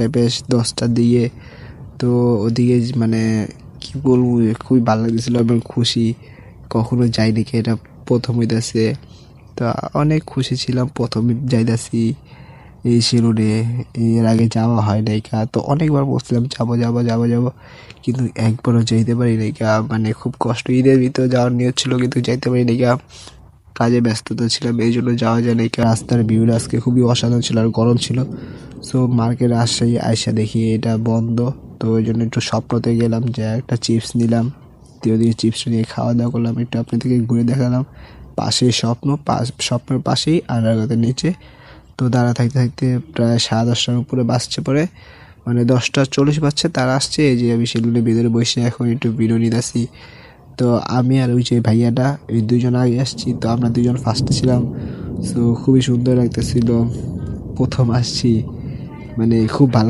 টাইপের 10টা দিয়ে। তো ওদিকে মানে কি বলবো, খুবই ভালো লাগতেছিল এবং খুশি, কখনো যাইনি কি এটা প্রথম হইতেছে। তো অনেক খুশি ছিলাম প্রথম যাইতাছি এই শিরুরে, এর আগে যাওয়া হয় নাই কা। তো অনেকবার বলছিলাম যাবো যাবো যাবো যাবো, কিন্তু একবারও যাইতে পারি নাই কা। মানে খুব কষ্ট, ঈদের ভিতরে যাওয়ার নিয়ত ছিল কিন্তু যাইতে পারি নাই কা, কাজে ব্যস্ততা ছিলাম, এই জন্য যাওয়া যায় নাই কা। রাস্তার ভিউটা আজকে খুবই অসাধারণ ছিল আর গরম ছিল। সো মার্কেট আসেই আইসা দেখি এটা বন্ধ। তো ওই জন্য একটু স্বপ্নতে গেলাম, যে একটা চিপস নিলাম, দিয়ে ওদিকে চিপসটা নিয়ে খাওয়া দাওয়া করলাম, একটু আপনাদেরকে ঘুরে দেখালাম। পাশেই স্বপ্ন, স্বপ্নের পাশেই আড়াগাতের নিচে। তো দাঁড়া থাকতে থাকতে প্রায় 10:30টার উপরে বাজছে পরে, মানে 10:40 বাজছে, তারা আসছে। এই যে আমি সেলুনের ভিতরে বসে এখন একটু ভিডিও নিতেছি। তো আমি আর ওই যে ভাইয়াটা, এই দুজন আগে আসছি, তো আমরা দুজন ফার্স্টে ছিলাম। সো খুবই সুন্দর লাগতেছিল, প্রথম আসছি, মানে খুব ভালো